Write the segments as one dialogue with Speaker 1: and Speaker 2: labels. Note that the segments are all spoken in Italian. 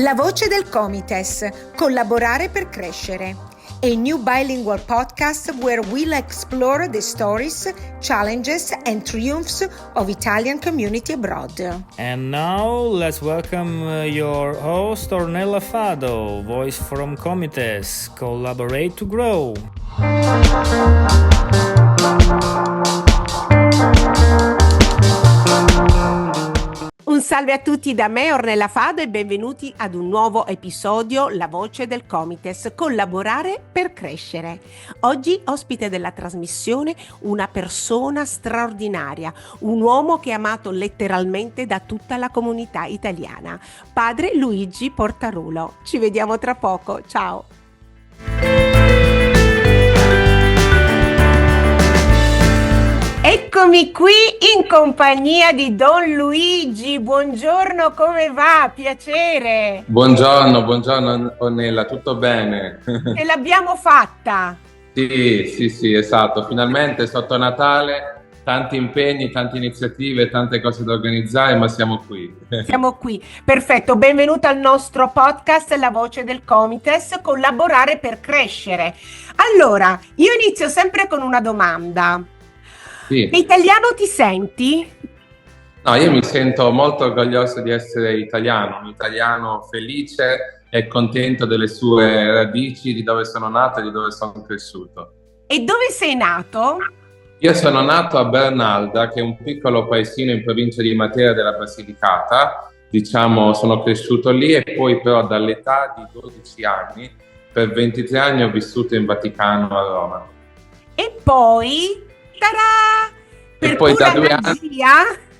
Speaker 1: La voce del Comites, collaborare per crescere. A new bilingual podcast where we'll explore the stories, challenges and triumphs of Italian community abroad.
Speaker 2: And now let's welcome your host Ornella Fado, voice from Comites, collaborate to grow.
Speaker 3: Un salve a tutti da me, Ornella Fado, e benvenuti ad un nuovo episodio La voce del Comites, collaborare per crescere. Oggi ospite della trasmissione una persona straordinaria, un uomo che è amato letteralmente da tutta la comunità italiana, padre Luigi Portarulo. Ci vediamo tra poco, ciao! Eccomi qui in compagnia di Don Luigi, buongiorno, come va? Piacere!
Speaker 4: Buongiorno Ornella, tutto bene?
Speaker 3: Ce l'abbiamo fatta!
Speaker 4: Sì, esatto, finalmente sotto Natale, tanti impegni, tante iniziative, tante cose da organizzare, ma siamo qui.
Speaker 3: Siamo qui, perfetto, benvenuto al nostro podcast La voce del Comites, collaborare per crescere. Allora, io inizio sempre con una domanda.
Speaker 4: Sì.
Speaker 3: In italiano ti senti?
Speaker 4: No, io mi sento molto orgoglioso di essere italiano, un italiano felice e contento delle sue radici, di dove sono nato e di dove sono cresciuto.
Speaker 3: E dove sei nato?
Speaker 4: Io sono nato a Bernalda, che è un piccolo paesino in provincia di Matera della Basilicata, diciamo sono cresciuto lì e poi però dall'età di 12 anni, per 23 anni ho vissuto in Vaticano a Roma.
Speaker 3: E poi... Ta-da!
Speaker 4: E poi da 2
Speaker 3: magia.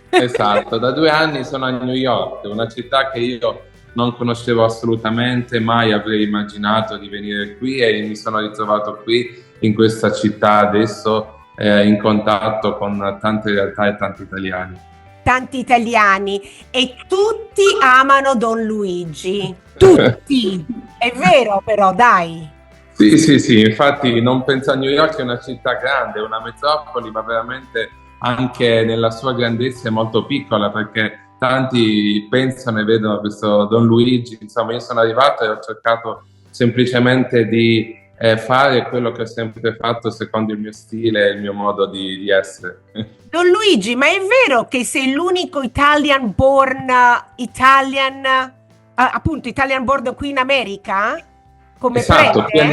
Speaker 4: anni, esatto, da 2 anni sono a New York, una città che io non conoscevo assolutamente, mai avrei immaginato di venire qui e mi sono ritrovato qui in questa città adesso in contatto con tante realtà e tanti italiani.
Speaker 3: Tanti italiani e tutti amano Don Luigi, tutti, è vero però dai.
Speaker 4: Sì, infatti non penso a New York, è una città grande, una metropoli, ma veramente anche nella sua grandezza è molto piccola, perché tanti pensano e vedono questo Don Luigi, insomma io sono arrivato e ho cercato semplicemente di fare quello che ho sempre fatto secondo il mio stile e il mio modo di essere.
Speaker 3: Don Luigi, ma è vero che sei l'unico Italian born qui in America? Come
Speaker 4: esatto,
Speaker 3: prete?
Speaker 4: qui a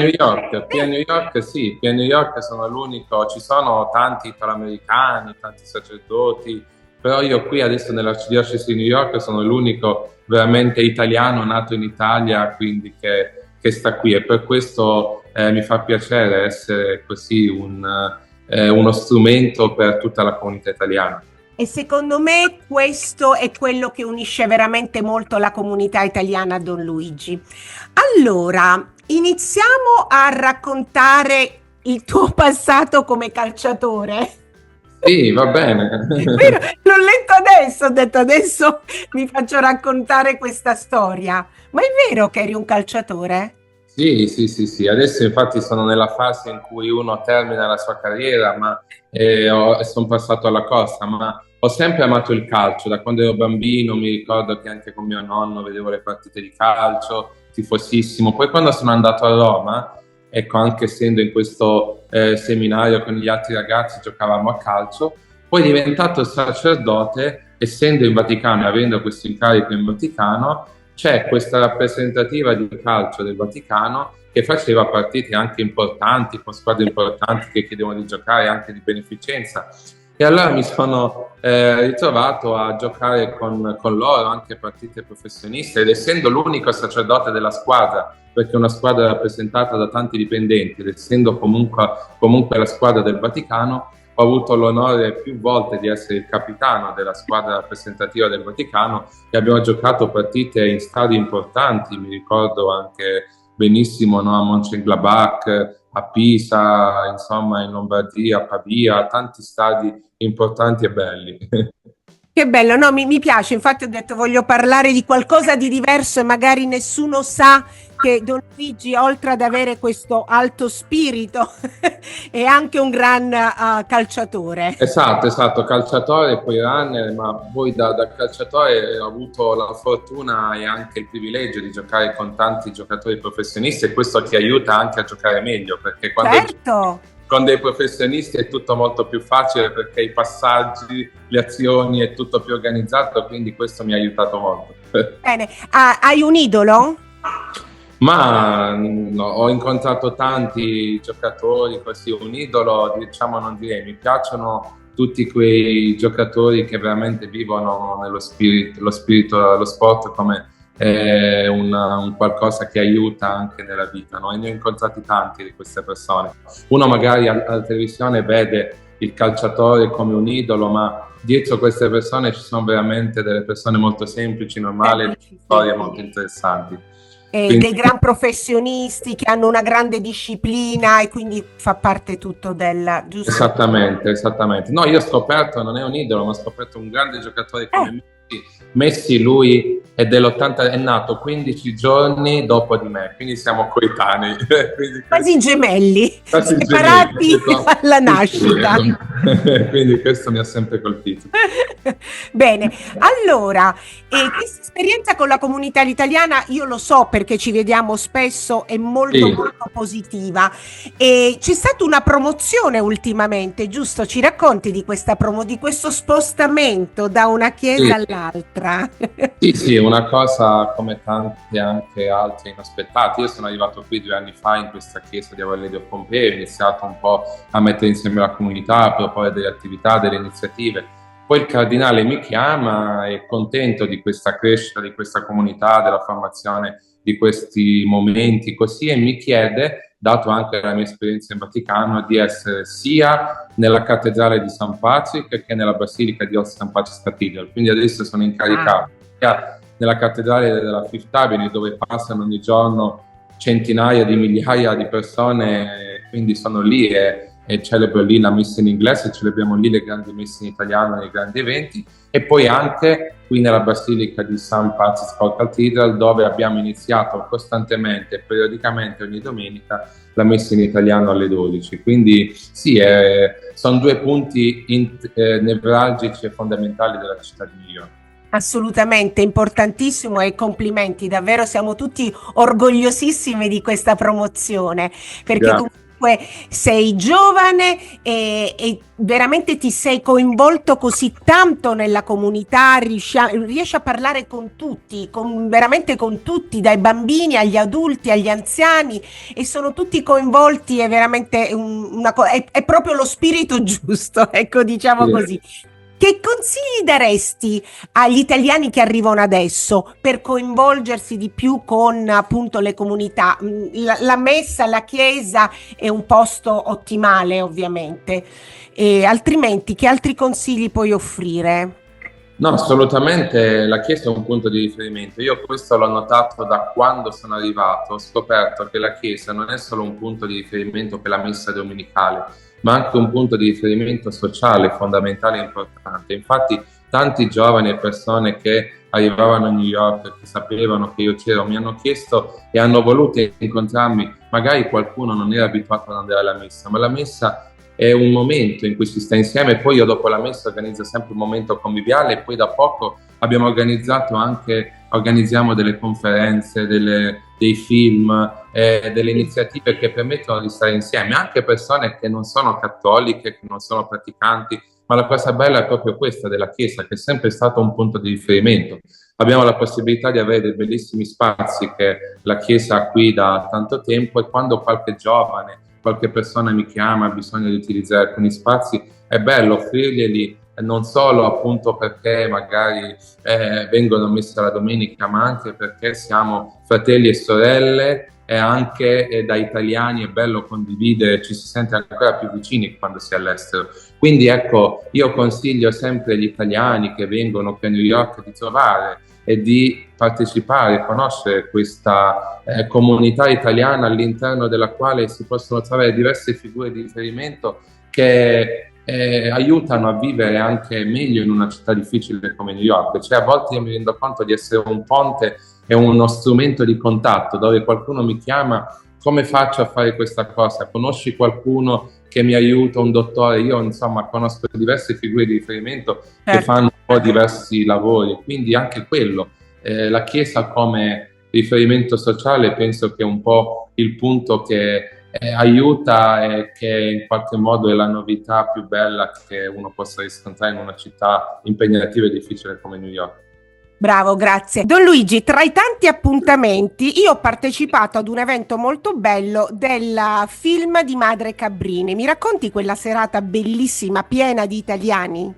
Speaker 4: New York sì, qui a New York sono l'unico, ci sono tanti italoamericani, tanti sacerdoti, però io qui adesso nell'arcidiocesi di New York sono l'unico veramente italiano nato in Italia, quindi che sta qui, e per questo mi fa piacere essere così uno strumento per tutta la comunità italiana.
Speaker 3: E secondo me questo è quello che unisce veramente molto la comunità italiana a Don Luigi. Allora, iniziamo a raccontare il tuo passato come calciatore.
Speaker 4: Sì, va bene.
Speaker 3: L'ho letto adesso, ho detto adesso mi faccio raccontare questa storia. Ma è vero che eri un calciatore?
Speaker 4: Sì, adesso infatti sono nella fase in cui uno termina la sua carriera, ma sono passato alla costa, ma ho sempre amato il calcio, da quando ero bambino mi ricordo che anche con mio nonno vedevo le partite di calcio, tifosissimo. Poi quando sono andato a Roma, ecco, anche essendo in questo seminario con gli altri ragazzi giocavamo a calcio, poi diventato sacerdote, essendo in Vaticano e avendo questo incarico in Vaticano, c'è questa rappresentativa di calcio del Vaticano che faceva partite anche importanti, con squadre importanti che chiedevano di giocare, anche di beneficenza. E allora mi sono ritrovato a giocare con loro anche partite professioniste, ed essendo l'unico sacerdote della squadra, perché è una squadra rappresentata da tanti dipendenti, ed essendo comunque la squadra del Vaticano, ho avuto l'onore più volte di essere il capitano della squadra rappresentativa del Vaticano e abbiamo giocato partite in stadi importanti, mi ricordo anche benissimo, no, a Mönchengladbach, a Pisa, insomma in Lombardia, a Pavia, tanti stadi importanti e belli.
Speaker 3: Che bello, no, mi piace, infatti ho detto voglio parlare di qualcosa di diverso e magari nessuno sa che Don Luigi, oltre ad avere questo alto spirito, è anche un gran calciatore.
Speaker 4: Esatto, calciatore e poi runner, ma poi da calciatore ho avuto la fortuna e anche il privilegio di giocare con tanti giocatori professionisti e questo ti aiuta anche a giocare meglio, perché quando
Speaker 3: Certo.
Speaker 4: con dei professionisti è tutto molto più facile perché i passaggi, le azioni è tutto più organizzato, quindi questo mi ha aiutato molto.
Speaker 3: Bene, hai un idolo?
Speaker 4: Ma no, ho incontrato tanti giocatori, così un idolo, diciamo, non direi, mi piacciono tutti quei giocatori che veramente vivono nello spirito, lo sport come un qualcosa che aiuta anche nella vita, no? E ne ho incontrati tanti di queste persone. Uno magari alla televisione vede il calciatore come un idolo, ma dietro queste persone ci sono veramente delle persone molto semplici, normali, storie molto interessanti.
Speaker 3: Dei gran professionisti che hanno una grande disciplina e quindi fa parte tutto del giusto.
Speaker 4: Esattamente. No, io ho scoperto, non è un idolo, ma ho scoperto un grande giocatore come Messi. Messi, lui è dell'80, è nato 15 giorni dopo di me, quindi siamo coetanei.
Speaker 3: Quasi gemelli, separati alla nascita.
Speaker 4: Quindi questo mi ha sempre colpito.
Speaker 3: Bene, allora, questa esperienza con la comunità italiana, io lo so perché ci vediamo spesso, è molto molto positiva. E c'è stata una promozione ultimamente, giusto? Ci racconti di questa di questo spostamento da una chiesa all'altra?
Speaker 4: Sì, una cosa come tante anche altre inaspettate. Io sono arrivato qui 2 anni fa in questa chiesa di Our Pompeo, ho iniziato un po' a mettere insieme la comunità, a proporre delle attività, delle iniziative. Poi il cardinale mi chiama, è contento di questa crescita, di questa comunità, della formazione di questi momenti così e mi chiede, dato anche la mia esperienza in Vaticano, di essere sia nella cattedrale di St. Patrick che nella basilica di Old St. Patrick's Cathedral. Quindi adesso sono incaricato sia nella cattedrale della Fifth Avenue, dove passano ogni giorno centinaia di migliaia di persone, quindi sono lì e celebro lì la messa in inglese, celebriamo lì le grandi messe in italiano nei grandi eventi, e poi anche qui nella basilica di St. Patrick's Cathedral, dove abbiamo iniziato costantemente, periodicamente ogni domenica, la messa in italiano alle 12. Quindi sì, sono 2 punti nevralgici e fondamentali della città di New York.
Speaker 3: Assolutamente, importantissimo e complimenti, davvero siamo tutti orgogliosissimi di questa promozione, perché comunque sei giovane e veramente ti sei coinvolto così tanto nella comunità, riesci a parlare con tutti, veramente con tutti, dai bambini agli adulti, agli anziani, e sono tutti coinvolti, è veramente è proprio lo spirito giusto, ecco, diciamo così. Che consigli daresti agli italiani che arrivano adesso per coinvolgersi di più con appunto le comunità? La messa, la chiesa è un posto ottimale, ovviamente, e altrimenti che altri consigli puoi offrire?
Speaker 4: No, assolutamente la Chiesa è un punto di riferimento. Io questo l'ho notato da quando sono arrivato, ho scoperto che la Chiesa non è solo un punto di riferimento per la messa domenicale, ma anche un punto di riferimento sociale fondamentale e importante. Infatti tanti giovani e persone che arrivavano a New York, che sapevano che io c'ero, mi hanno chiesto e hanno voluto incontrarmi. Magari qualcuno non era abituato ad andare alla messa, ma la messa è un momento in cui si sta insieme, e poi io dopo la messa organizzo sempre un momento conviviale, e poi da poco organizziamo delle conferenze, dei film, delle iniziative che permettono di stare insieme, anche persone che non sono cattoliche, che non sono praticanti, ma la cosa bella è proprio questa della Chiesa, che è sempre stato un punto di riferimento. Abbiamo la possibilità di avere dei bellissimi spazi che la Chiesa ha qui da tanto tempo, e quando qualche persona mi chiama, ha bisogno di utilizzare alcuni spazi, è bello offrirglieli, non solo appunto perché magari vengono messe la domenica, ma anche perché siamo fratelli e sorelle, e anche da italiani è bello condividere, ci si sente ancora più vicini quando si è all'estero. Quindi ecco, io consiglio sempre agli italiani che vengono qui a New York di trovare e di partecipare, conoscere questa comunità italiana all'interno della quale si possono trovare diverse figure di riferimento che aiutano a vivere anche meglio in una città difficile come New York. Cioè, a volte io mi rendo conto di essere un ponte e uno strumento di contatto dove qualcuno mi chiama: come faccio a fare questa cosa? Conosci qualcuno che mi aiuta, un dottore? Io insomma conosco diverse figure di riferimento che fanno un po' diversi lavori, quindi anche quello, la Chiesa come riferimento sociale, penso che è un po' il punto che aiuta e che in qualche modo è la novità più bella che uno possa riscontrare in una città impegnativa e difficile come New York.
Speaker 3: Bravo, grazie. Don Luigi, tra i tanti appuntamenti, io ho partecipato ad un evento molto bello del film di Madre Cabrini. Mi racconti quella serata bellissima, piena di italiani?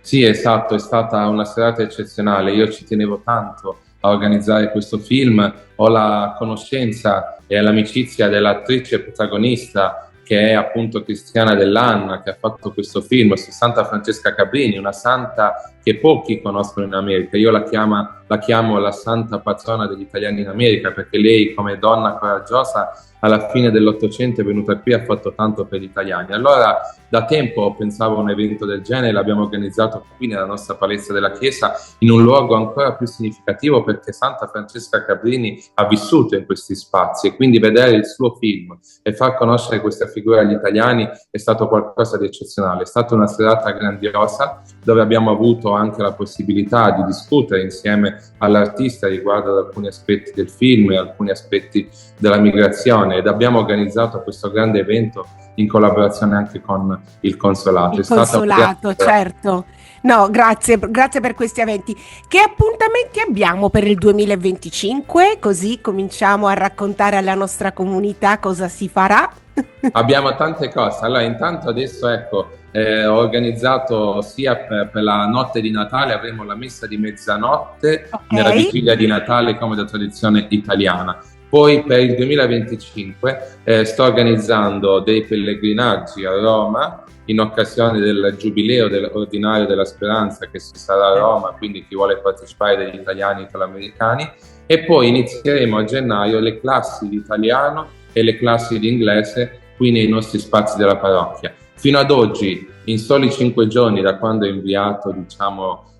Speaker 4: Sì, esatto, è stata una serata eccezionale. Io ci tenevo tanto a organizzare questo film. Ho la conoscenza e l'amicizia dell'attrice protagonista, che è appunto Cristiana Dell'Anna, che ha fatto questo film su Santa Francesca Cabrini, una santa che pochi conoscono in America. Io la chiamo la santa patrona degli italiani in America, perché lei, come donna coraggiosa, alla fine dell'Ottocento è venuta qui e ha fatto tanto per gli italiani. Allora, da tempo pensavo a un evento del genere, l'abbiamo organizzato qui nella nostra palestra della chiesa, in un luogo ancora più significativo, perché Santa Francesca Cabrini ha vissuto in questi spazi, e quindi vedere il suo film e far conoscere questa figura agli italiani è stato qualcosa di eccezionale. È stata una serata grandiosa, dove abbiamo avuto anche la possibilità di discutere insieme all'artista riguardo ad alcuni aspetti del film e alcuni aspetti della migrazione, ed abbiamo organizzato questo grande evento in collaborazione anche con il consolato.
Speaker 3: Il consolato, certo. No, grazie per questi eventi. Che appuntamenti abbiamo per il 2025? Così cominciamo a raccontare alla nostra comunità cosa si farà.
Speaker 4: Abbiamo tante cose. Allora, intanto adesso ho organizzato sia per la notte di Natale, avremo la messa di mezzanotte nella vigilia di Natale come da tradizione italiana. Poi per il 2025 sto organizzando dei pellegrinaggi a Roma in occasione del Giubileo dell'Ordinario della Speranza, che si sarà a Roma, quindi chi vuole partecipare degli italiani e italoamericani. E poi inizieremo a gennaio le classi di italiano e le classi di inglese qui nei nostri spazi della parrocchia. Fino ad oggi, in soli 5 giorni da quando ho inviato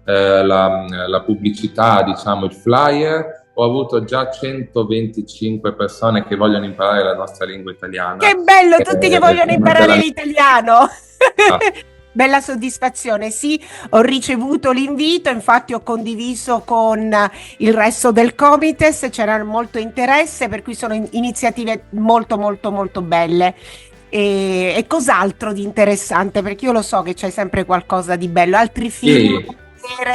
Speaker 4: la pubblicità, il flyer, ho avuto già 125 persone che vogliono imparare la nostra lingua italiana.
Speaker 3: Che bello, tutti che vogliono imparare l'italiano! Bella soddisfazione, sì, ho ricevuto l'invito, infatti ho condiviso con il resto del Comites, c'era molto interesse, per cui sono iniziative molto molto molto belle. E cos'altro di interessante? Perché io lo so che c'è sempre qualcosa di bello, altri film.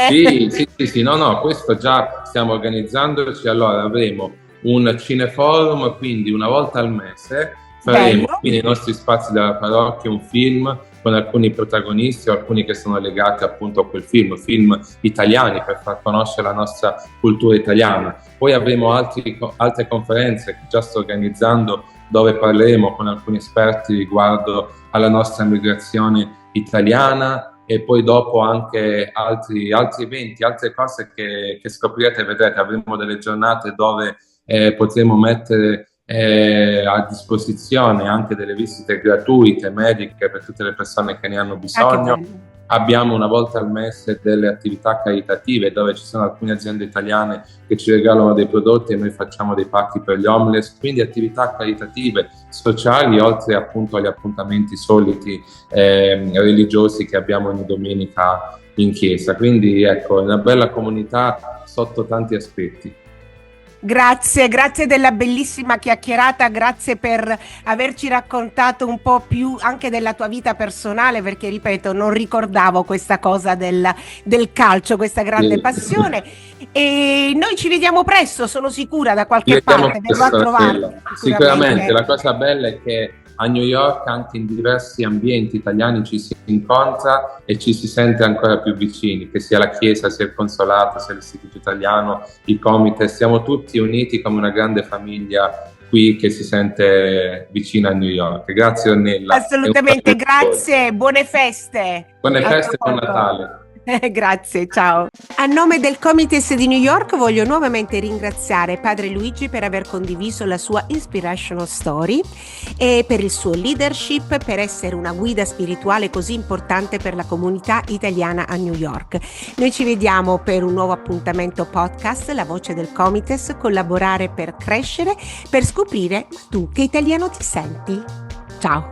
Speaker 4: Sì, no, questo già stiamo organizzandoci. Allora avremo un cineforum, quindi una volta al mese faremo qui nei nostri spazi della parrocchia un film con alcuni protagonisti o alcuni che sono legati appunto a quel film italiani, per far conoscere la nostra cultura italiana. Poi avremo altre conferenze che già sto organizzando, dove parleremo con alcuni esperti riguardo alla nostra migrazione italiana, e poi dopo anche altri eventi, altre cose che scoprirete e vedrete. Avremo delle giornate dove potremo mettere a disposizione anche delle visite gratuite mediche per tutte le persone che ne hanno bisogno. Abbiamo una volta al mese delle attività caritative, dove ci sono alcune aziende italiane che ci regalano dei prodotti e noi facciamo dei pacchi per gli homeless, quindi attività caritative, sociali, oltre appunto agli appuntamenti soliti religiosi che abbiamo ogni domenica in chiesa. Quindi ecco, una bella comunità sotto tanti aspetti.
Speaker 3: Grazie della bellissima chiacchierata, grazie per averci raccontato un po' più anche della tua vita personale, perché ripeto, non ricordavo questa cosa del calcio, questa grande passione. E noi ci vediamo presto, sono sicura, da qualche parte, verrò a trovarti.
Speaker 4: Sicuramente, la cosa bella è che a New York, anche in diversi ambienti italiani, ci si incontra e ci si sente ancora più vicini, che sia la Chiesa, sia il consolato, sia l'Istituto Italiano, i Comites, siamo tutti uniti come una grande famiglia qui che si sente vicina a New York. Grazie Ornella.
Speaker 3: Assolutamente, grazie, buone feste.
Speaker 4: Buone feste e buon Natale.
Speaker 3: Grazie, ciao. A nome del Comites di New York voglio nuovamente ringraziare Padre Luigi per aver condiviso la sua inspirational story e per il suo leadership, per essere una guida spirituale così importante per la comunità italiana a New York. Noi ci vediamo per un nuovo appuntamento podcast, La Voce del Comites, collaborare per crescere, per scoprire tu che italiano ti senti. Ciao.